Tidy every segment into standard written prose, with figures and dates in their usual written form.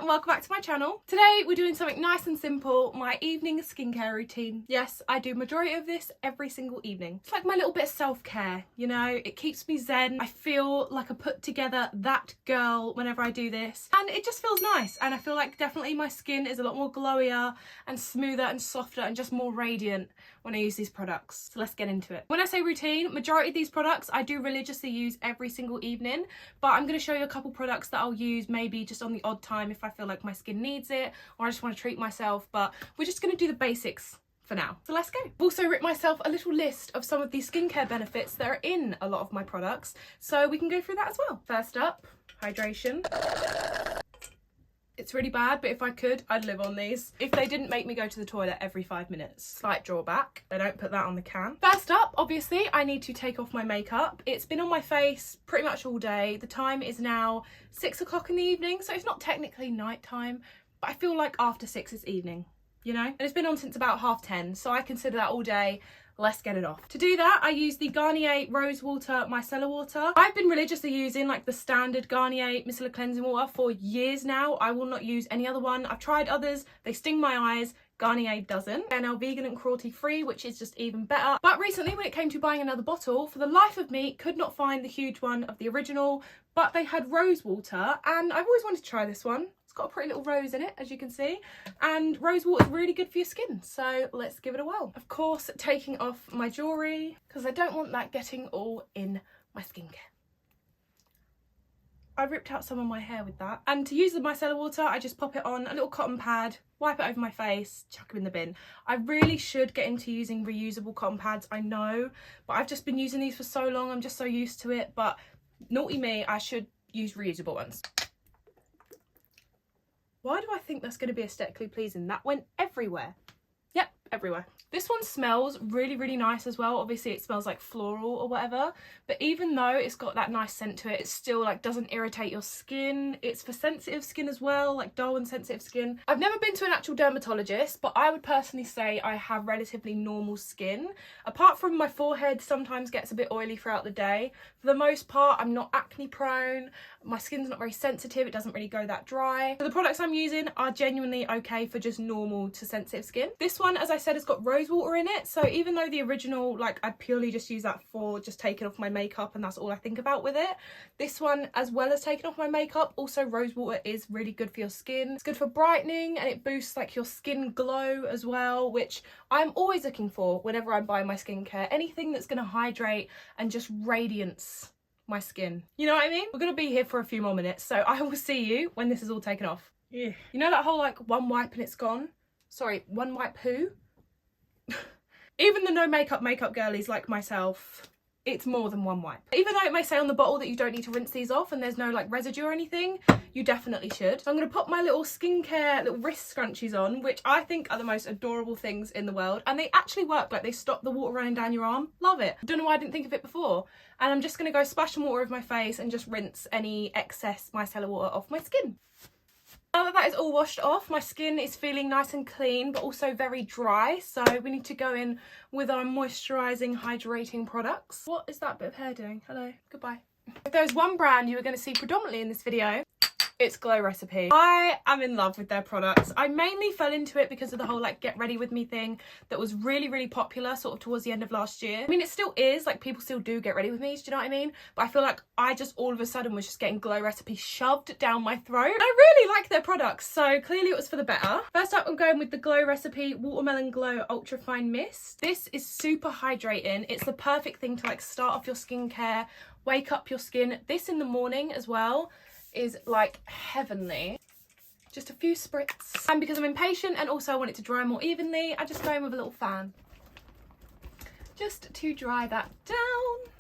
and welcome back to my channel. Today we're doing something nice and simple, my evening skincare routine. Yes, I do majority of this every single evening. It's like my little bit of self-care, you know, it keeps me zen. I feel like I put together that girl whenever I do this, and it just feels nice, and I feel like definitely my skin is a lot more glowier and smoother and softer and just more radiant when I use these products. So let's get into it. When I say routine, majority of these products I do religiously use every single evening, but I'm going to show you a couple products that I'll use maybe just on the odd time if I feel like my skin needs it or I just want to treat myself, but we're just going to do the basics for now. So let's go. I've also written myself a little list of some of the skincare benefits that are in a lot of my products, so we can go through that as well. First up, hydration. It's really bad, but if I could, I'd live on these. If they didn't make me go to the toilet every 5 minutes. Slight drawback, they don't put that on the can. First up, obviously, I need to take off my makeup. It's been on my face pretty much all day. The time is now 6 o'clock in the evening, so it's not technically night time, but I feel like after 6 is evening, you know? And it's been on since about 10:30, so I consider that all day. Let's get it off. To do that, I use the Garnier Rose Water Micellar Water. I've been religiously using like the standard Garnier Micellar Cleansing Water for years now. I will not use any other one. I've tried others, they sting my eyes. Garnier doesn't. They're now vegan and cruelty free, which is just even better. But recently when it came to buying another bottle, for the life of me, could not find the huge one of the original, but they had rose water and I've always wanted to try this one. Got a pretty little rose in it, as you can see, and rose water is really good for your skin, so let's give it a whirl. Of course, taking off my jewellery because I don't want that getting all in my skincare. I ripped out some of my hair with that. And to use the micellar water, I just pop it on a little cotton pad, wipe it over my face, chuck them in the bin. I really should get into using reusable cotton pads, I know, but I've just been using these for so long, I'm just so used to it, but naughty me, I should use reusable ones. Why do I think that's going to be aesthetically pleasing? That went everywhere. Yep, everywhere. This one smells really, really nice as well. Obviously it smells like floral or whatever, but even though it's got that nice scent to it, it still like doesn't irritate your skin. It's for sensitive skin as well, like dull and sensitive skin. I've never been to an actual dermatologist, but I would personally say I have relatively normal skin. Apart from my forehead sometimes gets a bit oily throughout the day. For the most part, I'm not acne prone. My skin's not very sensitive. It doesn't really go that dry. So the products I'm using are genuinely okay for just normal to sensitive skin. This one, as I said, has got rose water in it, so even though the original, like, I purely just use that for just taking off my makeup and that's all I think about with it, this one, as well as taking off my makeup, also rose water is really good for your skin. It's good for brightening and it boosts like your skin glow as well, which I'm always looking for whenever I'm buying my skincare. Anything that's going to hydrate and just radiance my skin, you know what I mean? We're going to be here for a few more minutes, so I will see you when this is all taken off. Yeah. You know that whole like one wipe and it's gone? Sorry, one wipe who? Even the no makeup girlies like myself, it's more than one wipe. Even though it may say on the bottle that you don't need to rinse these off and there's no like residue or anything, you definitely should. So I'm going to put my little skincare little wrist scrunchies on, which I think are the most adorable things in the world, and they actually work. Like, they stop the water running down your arm. Love it. Don't know why I didn't think of it before. And I'm just going to go splash some water over my face and just rinse any excess micellar water off my skin. Now that that is all washed off, my skin is feeling nice and clean, but also very dry. So we need to go in with our moisturizing, hydrating products. What is that bit of hair doing? Hello, goodbye. If there's one brand you are going to see predominantly in this video, it's Glow Recipe. I am in love with their products. I mainly fell into it because of the whole like get ready with me thing that was really, really popular sort of towards the end of last year. I mean, it still is, like people still do get ready with me, do you know what I mean? But I feel like I just all of a sudden was just getting Glow Recipe shoved down my throat. I really like their products, so clearly it was for the better. First up, I'm going with the Glow Recipe Watermelon Glow Ultra Fine Mist. This is super hydrating. It's the perfect thing to like start off your skincare, wake up your skin. This in the morning as well is like heavenly. Just a few spritz, and because I'm impatient and also I want it to dry more evenly, I just go in with a little fan just to dry that down.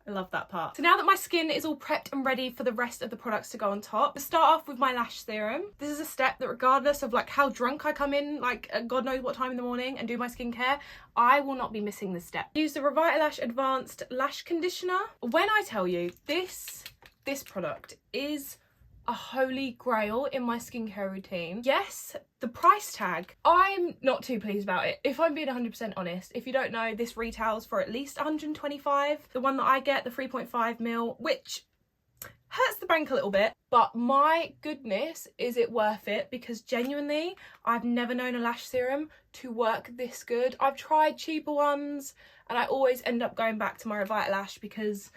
I love that part. So now that my skin is all prepped and ready for the rest of the products to go on top, to start off with my lash serum. This is a step that regardless of like how drunk I come in, like God knows what time in the morning, and do my skincare, I will not be missing this step. Use the Revitalash Advanced Lash Conditioner. When I tell you this product is a holy grail in my skincare routine. Yes, the price tag, I'm not too pleased about it, if I'm being 100% honest. If you don't know, this retails for at least 125. The one that I get, the 3.5ml, which hurts the bank a little bit, but my goodness, is it worth it? Because genuinely, I've never known a lash serum to work this good. I've tried cheaper ones and I always end up going back to my Revitalash because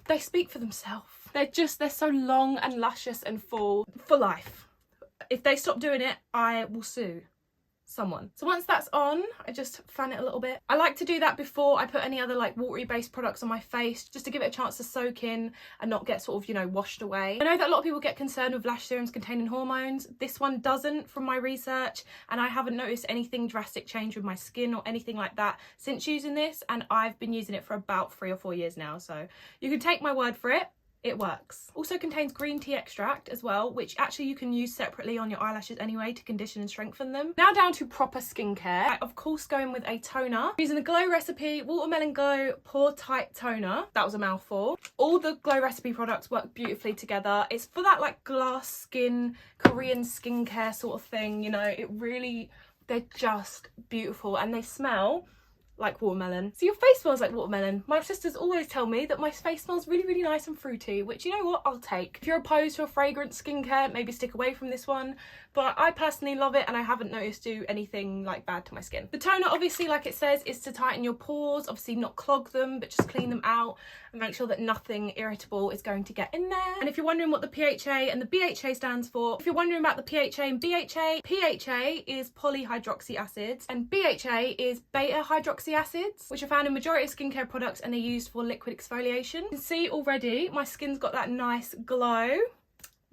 they speak for themselves. They're so long and luscious and full for life. If they stop doing it, I will sue someone. So once that's on, I just fan it a little bit. I like to do that before I put any other like watery based products on my face, just to give it a chance to soak in and not get sort of, you know, washed away. I know that a lot of people get concerned with lash serums containing hormones. This one doesn't, from my research, and I haven't noticed anything drastic change with my skin or anything like that since using this, and I've been using it for about 3 or 4 years now, so you can take my word for it. It works. Also contains green tea extract as well, which actually you can use separately on your eyelashes anyway to condition and strengthen them. Now down to proper skincare. I, of course, go in with a toner. Using the Glow Recipe Watermelon Glow Pore Tight Toner. That was a mouthful. All the Glow Recipe products work beautifully together. It's for that like glass skin, Korean skincare sort of thing, you know. It really, they're just beautiful and they smell like watermelon. So your face smells like watermelon. My sisters always tell me that my face smells really, really nice and fruity, which, you know what, I'll take. If you're opposed to a fragrant skincare, maybe stick away from this one. But I personally love it and I haven't noticed do anything like bad to my skin. The toner, obviously, like it says, is to tighten your pores, obviously not clog them, but just clean them out and make sure that nothing irritable is going to get in there. And if you're wondering what the PHA and the BHA stands for, if you're wondering about the PHA and BHA, PHA is polyhydroxy acids and BHA is beta hydroxy acids, which are found in majority of skincare products and they're used for liquid exfoliation. You can see already my skin's got that nice glow.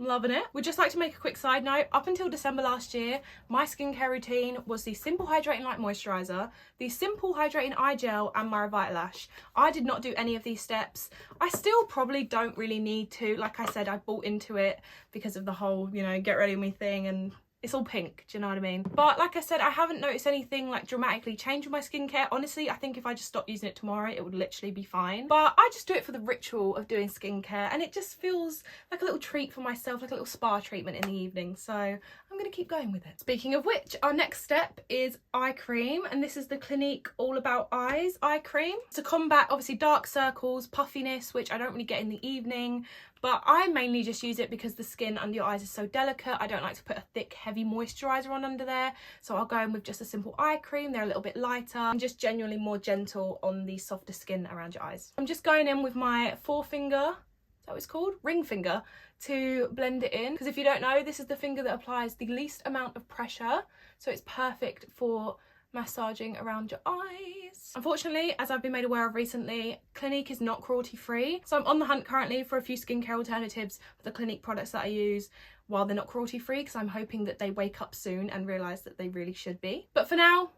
I'm loving it. Would just like to make a quick side note. Up until December last year, my skincare routine was the Simple Hydrating Light Moisturiser, the Simple Hydrating Eye Gel and my Revitalash. I did not do any of these steps. I still probably don't really need to. Like I said, I bought into it because of the whole, you know, get ready with me thing, and it's all pink, do you know what I mean? But like I said, I haven't noticed anything like dramatically change with my skincare. Honestly, I think if I just stopped using it tomorrow, it would literally be fine. But I just do it for the ritual of doing skincare and it just feels like a little treat for myself, like a little spa treatment in the evening. So I'm gonna keep going with it. Speaking of which, our next step is eye cream, and this is the Clinique All About Eyes eye cream. To combat obviously dark circles, puffiness, which I don't really get in the evening, but I mainly just use it because the skin under your eyes is so delicate. I don't like to put a thick, heavy moisturiser on under there. So I'll go in with just a simple eye cream. They're a little bit lighter and just genuinely more gentle on the softer skin around your eyes. I'm just going in with my forefinger, is that what it's called? Ring finger, to blend it in. Because if you don't know, this is the finger that applies the least amount of pressure. So it's perfect for massaging around your eyes. Unfortunately, as I've been made aware of recently, Clinique is not cruelty free, so I'm on the hunt currently for a few skincare alternatives for the Clinique products that I use while they're not cruelty free, because I'm hoping that they wake up soon and realise that they really should be. But for now,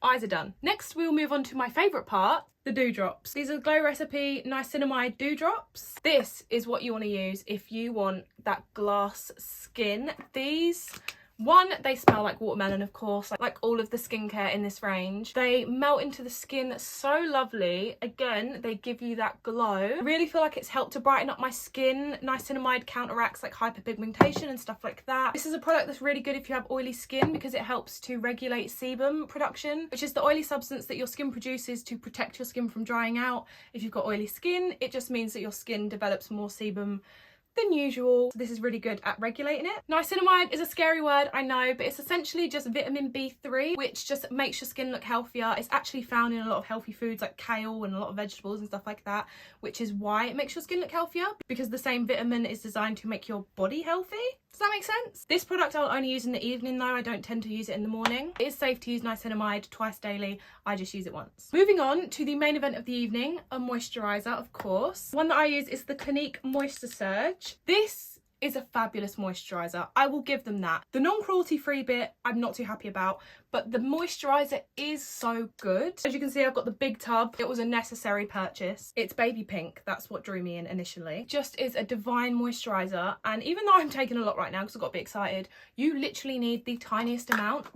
eyes are done. Next we'll move on to my favourite part, the dewdrops. These are the Glow Recipe Niacinimide dewdrops. This is what you want to use if you want that glass skin. These, one, they smell like watermelon, of course, like all of the skincare in this range. They melt into the skin so lovely. Again, they give you that glow. I really feel like it's helped to brighten up my skin. Niacinimide counteracts like hyperpigmentation and stuff like that. This is a product that's really good if you have oily skin because it helps to regulate sebum production, which is the oily substance that your skin produces to protect your skin from drying out. If you've got oily skin, it just means that your skin develops more sebum than usual. So this is really good at regulating it. Niacinimide is a scary word, I know, but it's essentially just vitamin B3, which just makes your skin look healthier. It's actually found in a lot of healthy foods like kale and a lot of vegetables and stuff like that, which is why it makes your skin look healthier, because the same vitamin is designed to make your body healthy. Does that make sense? This product I'll only use in the evening though. I don't tend to use it in the morning. It is safe to use niacinimide twice daily. I just use it once. Moving on to the main event of the evening, a moisturiser, of course. One that I use is the Clinique Moisture Surge. This is a fabulous moisturiser. I will give them that. The non-cruelty free bit I'm not too happy about, but the moisturiser is so good. As you can see, I've got the big tub. It was a necessary purchase. It's baby pink. That's what drew me in initially. Just is a divine moisturiser, and even though I'm taking a lot right now because I've got to be excited, you literally need the tiniest amount.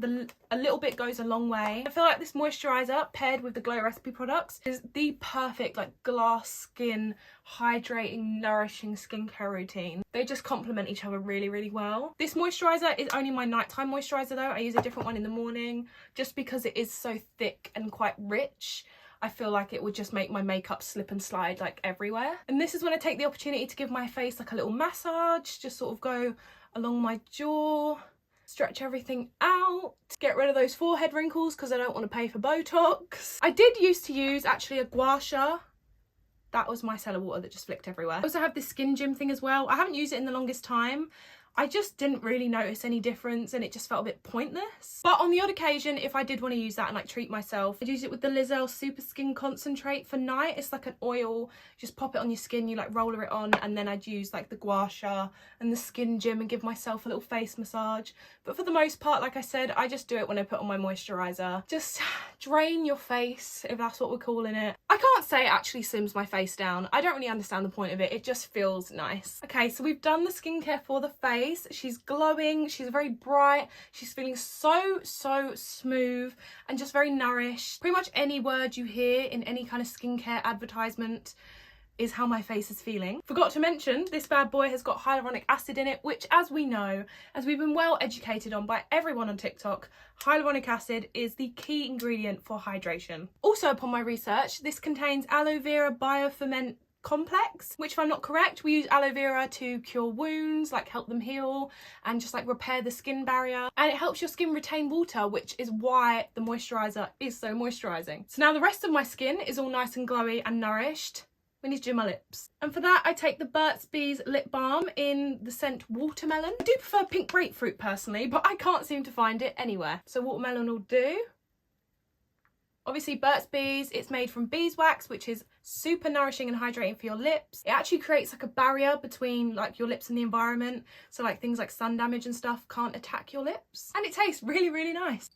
A little bit goes a long way. I feel like this moisturiser paired with the Glow Recipe products is the perfect like glass skin, hydrating, nourishing skincare routine. They just complement each other really, really well. This moisturiser is only my nighttime moisturiser though. I use a different one in the morning just because it is so thick and quite rich. I feel like it would just make my makeup slip and slide like everywhere. And this is when I take the opportunity to give my face like a little massage, just sort of go along my jaw, stretch everything out, get rid of those forehead wrinkles because I don't want to pay for Botox. I did used to use actually a gua sha. That was micellar water that just flicked everywhere. I also have this skin gym thing as well. I haven't used it in the longest time. I just didn't really notice any difference and it just felt a bit pointless. But on the odd occasion, if I did want to use that and like treat myself, I'd use it with the Earle Superskin concentrate for night. It's like an oil, just pop it on your skin, you like roller it on, and then I'd use like the gua sha and the skin gym and give myself a little face massage. But for the most part, like I said, I just do it when I put on my moisturiser. Just drain your face, if that's what we're calling it. I can't say it actually slims my face down. I don't really understand the point of it. It just feels nice. Okay, so we've done the skincare for the face. She's glowing, she's very bright, she's feeling so smooth and just very nourished. Pretty much any word you hear in any kind of skincare advertisement is how my face is feeling. Forgot to mention, this bad boy has got hyaluronic acid in it, which, as we know, as we've been well educated on by everyone on TikTok, hyaluronic acid is the key ingredient for hydration. Also, upon my research, this contains aloe vera bioferment complex, which, if I'm not correct, we use aloe vera to cure wounds, like help them heal and just like repair the skin barrier, and it helps your skin retain water, which is why the moisturiser is so moisturising. So now the rest of my skin is all nice and glowy and nourished. We need to do my lips, and for that I take the Burts lip balm in the scent watermelon. I do prefer pink grapefruit personally, but I can't seem to find it anywhere, so watermelon will do. Obviously Burt's Bees, it's made from beeswax, which is super nourishing and hydrating for your lips. It actually creates like a barrier between like your lips and the environment, so like things like sun damage and stuff can't attack your lips. And it tastes really nice.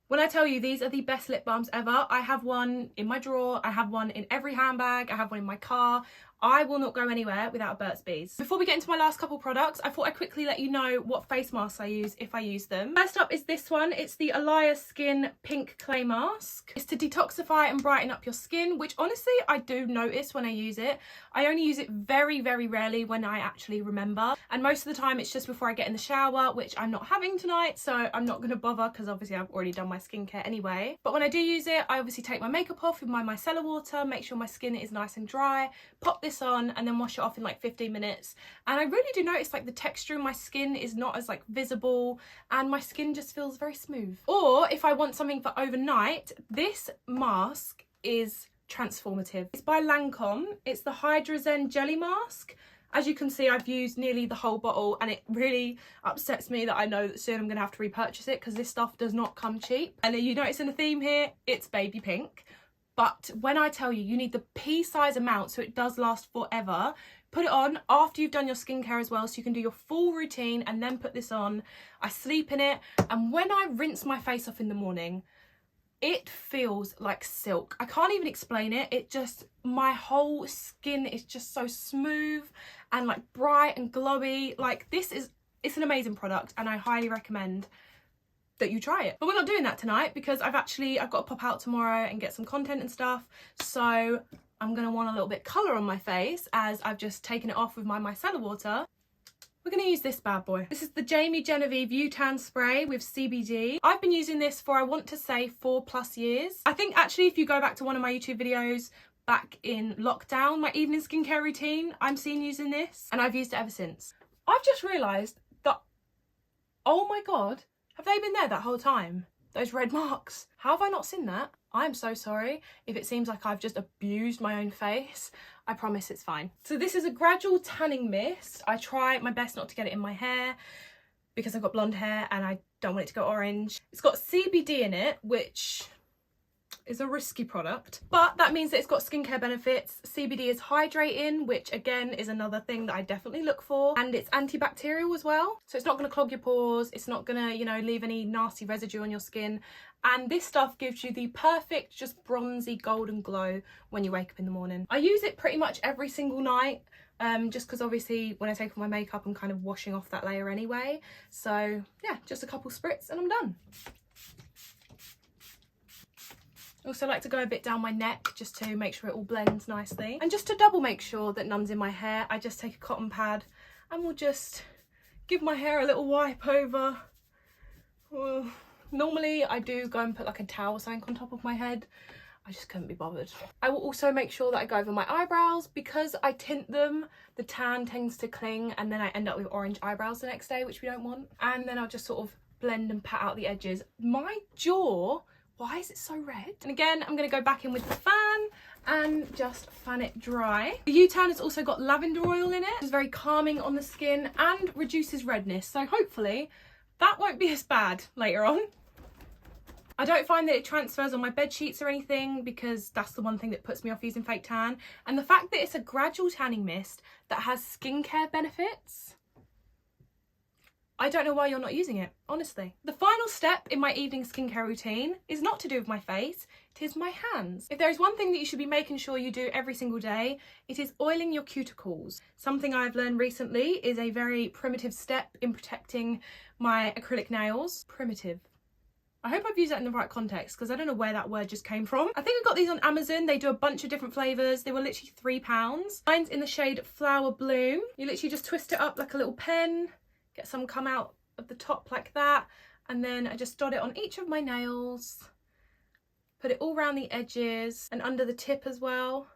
When I tell you these are the best lip balms ever, I have one in my drawer, I have one in every handbag, I have one in my car. I will not go anywhere without Burt's Bees. Before we get into my last couple products, I thought I'd quickly let you know what face masks I use if I use them. First up is this one. It's the Aylia Skin Pink Clay Mask. It's to detoxify and brighten up your skin, which honestly I do notice when I use it. I only use it very rarely when I actually remember. And most of the time it's just before I get in the shower, which I'm not having tonight, so I'm not going to bother because obviously I've already done my skincare anyway. But when I do use it, I obviously take my makeup off with my micellar water, make sure my skin is nice and dry, pop this on and then wash it off in like 15 minutes, and I really do notice like the texture in my skin is not as like visible and my skin just feels very smooth. Or if I want something for overnight, this mask is transformative. It's by Lancôme. It's the Hydra Jelly Mask. As you can see, I've used nearly the whole bottle and it really upsets me that I know that soon I'm going to have to repurchase it because this stuff does not come cheap. And you noticing a theme here? It's baby pink. But when I tell you, you need the pea-size amount so it does last forever. Put it on after you've done your skincare as well so you can do your full routine and then put this on. I sleep in it, and when I rinse my face off in the morning, it feels like silk. I can't even explain it. It just, my whole skin is just so smooth and like bright and glowy. Like it's an amazing product and I highly recommend that you try it. But we're not doing that tonight because I've got to pop out tomorrow and get some content and stuff. So I'm gonna want a little bit colour on my face as I've just taken it off with my micellar water. We're gonna use this bad boy. This is the Jamie Genevieve UTAN spray with CBD. I've been using this for, I want to say, 4+ years. I think actually if you go back to one of my YouTube videos back in lockdown, my evening skincare routine, I'm seen using this and I've used it ever since. I've just realised that, oh my God, have they been there that whole time? Those red marks. How have I not seen that? I'm so sorry if it seems like I've just abused my own face. I promise it's fine. So this is a gradual tanning mist. I try my best not to get it in my hair because I've got blonde hair and I don't want it to go orange. It's got CBD in it, which is a risky product, but that means that it's got skincare benefits. CBD is hydrating, which again is another thing that I definitely look for, and it's antibacterial as well, so it's not going to clog your pores, it's not going to, you know, leave any nasty residue on your skin, and this stuff gives you the perfect just bronzy golden glow when you wake up in the morning. I use it pretty much every single night, just because obviously when I take off my makeup I'm kind of washing off that layer anyway, so yeah, just a couple spritz and I'm done. I also like to go a bit down my neck just to make sure it all blends nicely. And just to double make sure that none's in my hair, I just take a cotton pad and we'll just give my hair a little wipe over. Normally I do go and put like a towel or something on top of my head. I just couldn't be bothered. I will also make sure that I go over my eyebrows because I tint them. The tan tends to cling and then I end up with orange eyebrows the next day, which we don't want. And then I'll just sort of blend and pat out the edges. My jaw, why is it so red? And again, I'm going to go back in with the fan and just fan it dry. The UTAN has also got lavender oil in it. It's very calming on the skin and reduces redness. So hopefully that won't be as bad later on. I don't find that it transfers on my bed sheets or anything because that's the one thing that puts me off using fake tan. And the fact that it's a gradual tanning mist that has skincare benefits, I don't know why you're not using it, honestly. The final step in my evening skincare routine is not to do with my face, it is my hands. If there is one thing that you should be making sure you do every single day, it is oiling your cuticles. Something I've learned recently is a very primitive step in protecting my acrylic nails. Primitive. I hope I've used that in the right context because I don't know where that word just came from. I think I got these on Amazon. They do a bunch of different flavours. They were literally £3. Mine's in the shade Flower Bloom. You literally just twist it up like a little pen. Get some come out of the top like that, and then I just dot it on each of my nails, put it all around the edges and under the tip as well,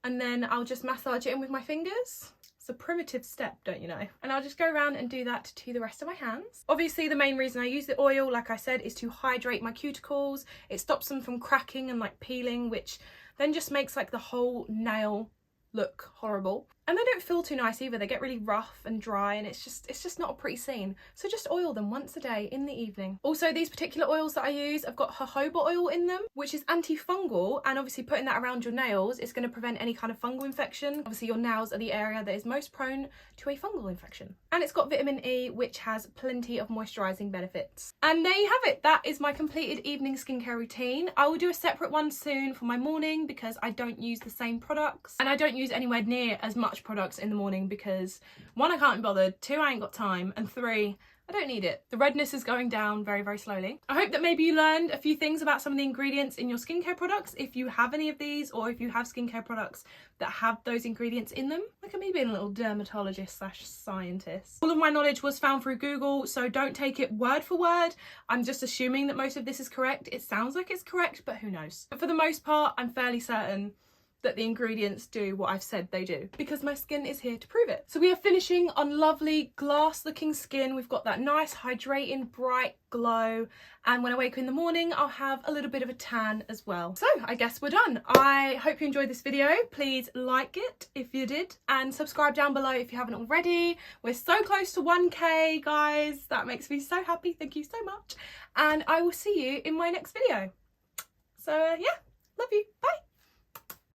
and then I'll just massage it in with my fingers. It's a primitive step, don't you know? And I'll just go around and do that to the rest of my hands. Obviously the main reason I use the oil, like I said, is to hydrate my cuticles. It stops them from cracking and like peeling, which then just makes like the whole nail look horrible. And they don't feel too nice either. They get really rough and dry and it's just not a pretty scene. So just oil them once a day in the evening. Also, these particular oils that I use, I've got jojoba oil in them, which is antifungal, and obviously putting that around your nails is going to prevent any kind of fungal infection. Obviously your nails are the area that is most prone to a fungal infection. And it's got vitamin E, which has plenty of moisturizing benefits. And there you have it. That is my completed evening skincare routine. I will do a separate one soon for my morning because I don't use the same products and I don't use anywhere near as much products in the morning because 1, I can't be bothered, 2, I ain't got time, and 3, I don't need it. The redness is going down very, very slowly. I hope that maybe you learned a few things about some of the ingredients in your skincare products if you have any of these, or if you have skincare products that have those ingredients in them. Look at me being a little dermatologist slash scientist. All of my knowledge was found through Google, so don't take it word for word. I'm just assuming that most of this is correct. It sounds like it's correct, but who knows? But for the most part, I'm fairly certain that the ingredients do what I've said they do because my skin is here to prove it. So we are finishing on lovely glass looking skin. We've got that nice hydrating bright glow, and when I wake up in the morning I'll have a little bit of a tan as well. So I guess we're done. I hope you enjoyed this video. Please like it if you did and subscribe down below if you haven't already. We're so close to 1k guys. That makes me so happy. Thank you so much, and I will see you in my next video. So yeah, love you, bye.